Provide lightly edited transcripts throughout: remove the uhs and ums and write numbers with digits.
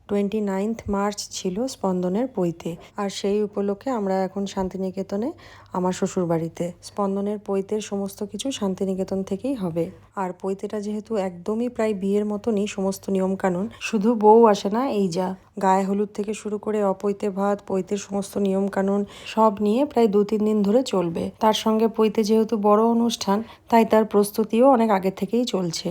29 March ছিল স্পন্দনের পৈতে, আর সেই উপলক্ষে আমরা এখন শান্তিনিকেতনে আমার শ্বশুরবাড়িতে। স্পন্দনের পৈতের সমস্ত কিছু শান্তিনিকেতন থেকেই হবে। আর পৈতেটা যেহেতু একদমই প্রায় বিয়ের মতনই সমস্ত নিয়মকানুন, শুধু বউ আসে না, এই যা গায়ে হলুদ থেকে শুরু করে অপৈতে ভাত, পৈতের সমস্ত নিয়মকানুন সব নিয়ে প্রায় 2-3 দিন ধরে চলবে। তার সঙ্গে পৈতে যেহেতু বড় অনুষ্ঠান, তাই তার প্রস্তুতিও অনেক আগে থেকেই চলছে।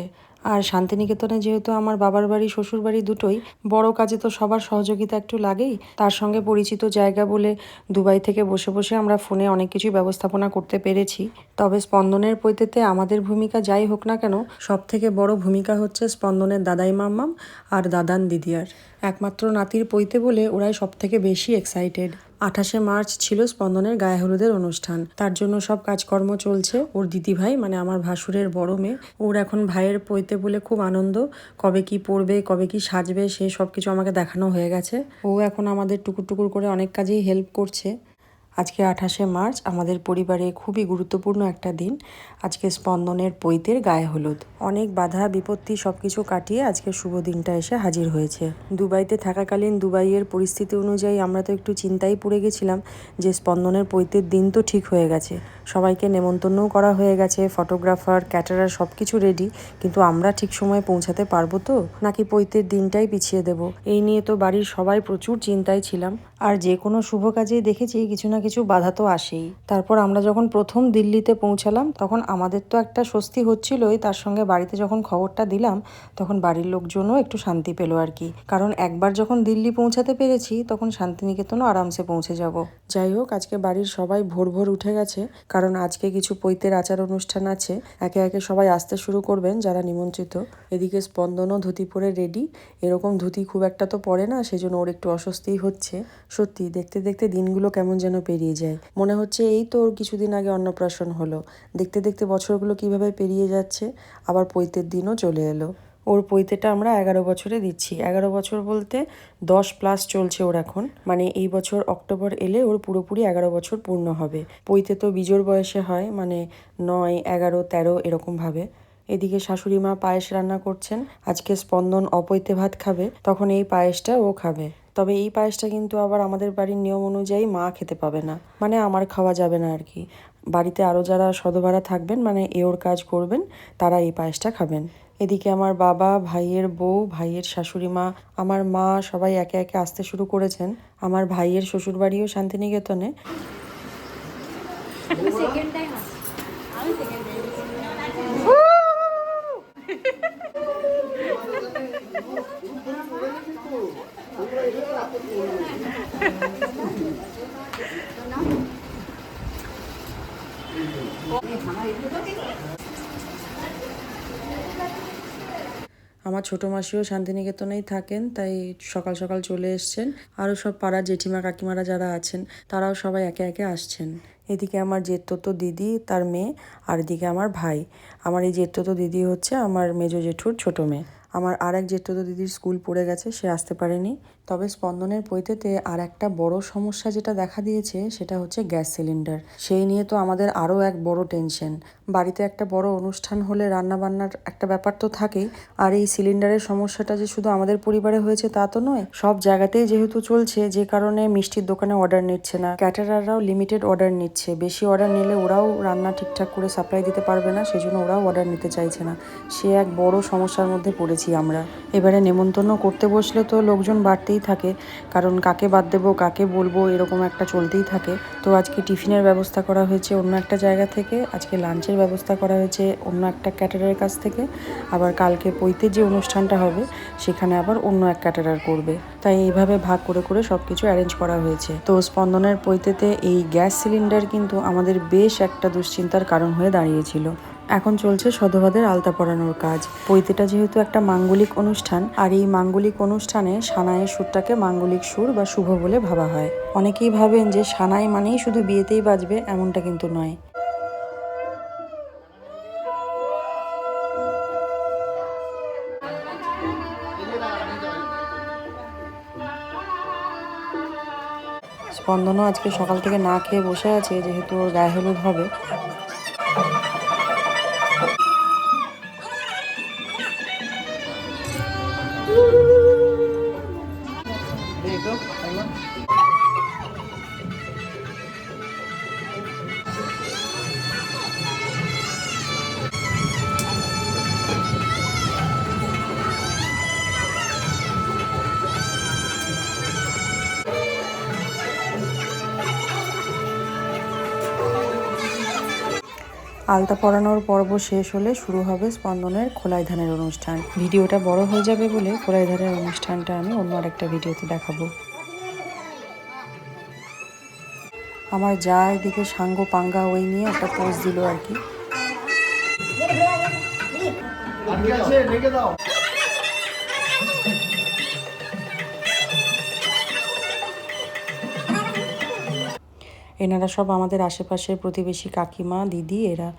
আর শান্তিনিকেতনে যেহেতু আমার বাবার বাড়ি শ্বশুর বাড়ি দুটোই, বড় কাজে তো সবার সহযোগিতা একটু লাগেই। তার সঙ্গে পরিচিত জায়গা বলে দুবাই থেকে বসে বসে আমরা ফোনে অনেক কিছুই ব্যবস্থাপনা করতে পেরেছি। তবে স্পন্দনের পৈতেতে আমাদের ভূমিকা যাই হোক না কেন, সব থেকে বড় ভূমিকা হচ্ছে স্পন্দনের দাদাই মাম্মাম আর দাদান দিদিয়ার। একমাত্র নাতির পৈতে বলে ওরাই সব থেকে বেশি এক্সাইটেড। 28শে মার্চ ছিল স্পন্দনের গায়ে হলুদের অনুষ্ঠান, তার জন্য সব কাজকর্ম চলছে। ওর দিদিভাই মানে আমার ভাসুরের বড় মেয়ে, ওর এখন ভাইয়ের পৈতে বলে খুব আনন্দ। কবে কি পরবে, কবে কি সাজবে, সে সব কিছু আমাকে দেখানো হয়ে গেছে। ও এখন আমাদের টুকুর টুকুর করে অনেক কাজেই হেল্প করছে। আজকে 28শে মার্চ আমাদের পরিবারে খুবই গুরুত্বপূর্ণ একটা দিন। আজকে স্পন্দনের পৈতের গায়ে হলুদ। অনেক বাধা বিপত্তি সব কিছু কাটিয়ে আজকে শুভ দিনটা এসে হাজির হয়েছে। দুবাইতে থাকাকালীন দুবাইয়ের পরিস্থিতি অনুযায়ী আমরা তো একটু চিন্তায় পড়ে গেছিলাম যে স্পন্দনের পৈতের দিন তো ঠিক হয়ে গেছে, সবাইকে নেমন্তন্নও করা হয়ে গেছে, ফটোগ্রাফার, ক্যাটারার সব কিছু রেডি, কিন্তু আমরা ঠিক সময়ে পৌঁছাতে পারবো তো, নাকি পৈতের দিনটাই পিছিয়ে দেব, এই নিয়ে তো বাড়ির সবাই প্রচুর চিন্তায় ছিলাম। আর যে কোনো শুভ কাজেই দেখেছি কিছু না কিছু বাধা তো আসেই। তারপর আমরা যখন প্রথম দিল্লিতে পৌঁছালাম তখন আমাদের তো একটা স্বস্তি হচ্ছিলই, তার সঙ্গে বাড়িতে যখন খবরটা দিলাম তখন বাড়ির লোকজনও একটু শান্তি পেল আর কি। কারণ একবার যখন দিল্লি পৌঁছাতে পেরেছি তখন শান্তিনিকেতনও আরামসে পৌঁছে যাব। যাই হোক, আজকে বাড়ির সবাই ভোর ভোর উঠে গেছে, কারণ আজকে কিছু পৈতের আচার অনুষ্ঠান আছে। একে একে সবাই আসতে শুরু করবেন যারা নিমন্ত্রিত। এদিকে স্পন্দনও ধুতি পরে রেডি। এরকম ধুতি খুব একটা তো পরে না, সেজন্য ওর একটু অস্বস্তিই হচ্ছে। সত্যি দেখতে দেখতে দিনগুলো কেমন যেন পেরিয়ে যায়, মনে হচ্ছে এই তো ওর কিছুদিন আগে অন্নপ্রাশন হলো। দেখতে দেখতে বছরগুলো কিভাবে পেরিয়ে যাচ্ছে, আবার পৈতের দিনও চলে এলো। ওর পৈতেটা আমরা 11 বছরে দিচ্ছি। 11 বছর বলতে 10+ চলছে ওর এখন, মানে এই বছর অক্টোবর এলে ওর পুরোপুরি 11 বছর পূর্ণ হবে। পৈতে তো বিজোর বয়সে হয়, মানে 9, 11, 13 এরকমভাবে। এদিকে শাশুড়ি মা পায়েস রান্না করছেন। আজকে স্পন্দন অপৈতে ভাত খাবে, তখন এই পায়েসটা ও খাবে। তবে এই পায়েসটা কিন্তু আবার আমাদের বাড়ির নিয়ম অনুযায়ী মা খেতে পাবে না, মানে আমার খাওয়া যাবে না আর কি। বাড়িতে আরও যারা সদভাড়া থাকবেন, মানে ওর কাজ করবেন, তারা এই পায়েসটা খাবেন। এদিকে আমার বাবা, ভাইয়ের বউ, ভাইয়ের শাশুড়ি মা, আমার মা সবাই একে একে আসতে শুরু করেছেন। আমার ভাইয়ের শ্বশুরবাড়িও শান্তিনিকেতনে। আমার ছোটো মাসিও শান্তিনিকেতনেই থাকেন, তাই সকাল সকাল চলে এসছেন। আরও সব পাড়ার জেঠিমা কাকিমারা যারা আছেন তারাও সবাই একে একে আসছেন। এদিকে আমার জেঠতো দিদি, তার মেয়ে, আর এদিকে আমার ভাই। আমার এই জেঠতো দিদি হচ্ছে আমার মেজো জেঠুর ছোটো মেয়ে। আমার আর এক জেঠতো দিদির স্কুল পড়ে গেছে, সে আসতে পারেনি। তবে স্পন্দনের পৈতেতে আর একটা বড় সমস্যা যেটা দেখা দিয়েছে সেটা হচ্ছে গ্যাস সিলিন্ডার। সেই নিয়ে তো আমাদের আরও এক বড় টেনশন। বাড়িতে একটা বড় অনুষ্ঠান হলে রান্নাবান্নার একটা ব্যাপার তো থাকেই, আর এই সিলিন্ডারের সমস্যাটা যে শুধু আমাদের পরিবারে হয়েছে তা তো নয়, সব জায়গাতেই যেহেতু চলছে, যে কারণে মিষ্টির দোকানে অর্ডার নিচ্ছে না, ক্যাটারাররাও লিমিটেড অর্ডার নিচ্ছে। বেশি অর্ডার নিলে ওরাও রান্না ঠিকঠাক করে সাপ্লাই দিতে পারবে না, সেজন্য ওরাও অর্ডার নিতে চাইছে না। সে এক বড় সমস্যার মধ্যে পড়েছি আমরা। এবারে নেমন্তন্ন করতে বসলে তো লোকজন বাড়তেই থাকে, কারণ কাকে বাদ দেবো, কাকে বলবো, এরকম একটা চলতেই থাকে। তো আজকে টিফিনের ব্যবস্থা করা হয়েছে অন্য একটা জায়গা থেকে, আজকে লাঞ্চের ব্যবস্থা করা হয়েছে অন্য একটা ক্যাটারারের কাছ থেকে, আবার কালকে পৈতের যে অনুষ্ঠানটা হবে সেখানে আবার অন্য এক ক্যাটারার করবে। তাই এইভাবে ভাগ করে করে সব কিছু অ্যারেঞ্জ করা হয়েছে। তো স্পন্দনের পৈতেতে এই গ্যাস সিলিন্ডার কিন্তু আমাদের বেশ একটা দুশ্চিন্তার কারণ হয়ে দাঁড়িয়েছিল। এখন চলছে সধবাদের আলতা পরানোর কাজ। পৈতেটা যেহেতু একটা মাঙ্গলিক অনুষ্ঠান, আর এই মাঙ্গলিক অনুষ্ঠানে সানাইয়ের সুরটাকে মাঙ্গলিক সুর বা শুভ বলে ভাবা হয়। অনেকেই ভাবেন যে সানাই মানেই শুধু বিয়েতেই বাজবে, এমনটা কিন্তু নয়। স্পন্দনও আজকে সকাল থেকে না খেয়ে বসে আছে, যেহেতু ওর গায়ে হলুদ হবে। আলতা পরানোর পর্ব শেষ হলে শুরু হবে স্পন্দনের খোলাই ধানের অনুষ্ঠান। ভিডিওটা বড় হয়ে যাবে বলে খোলাই ধানের অনুষ্ঠানটা আমি অন্য আরেকটা ভিডিওতে দেখাবো। আমার যা এদিকে সাঙ্গ পাঙ্গা ওই নিয়ে একটা পোজ দিল আর কি। এনারা সব আমাদের আশেপাশের প্রতিবেশী কাকিমা দিদি, এরা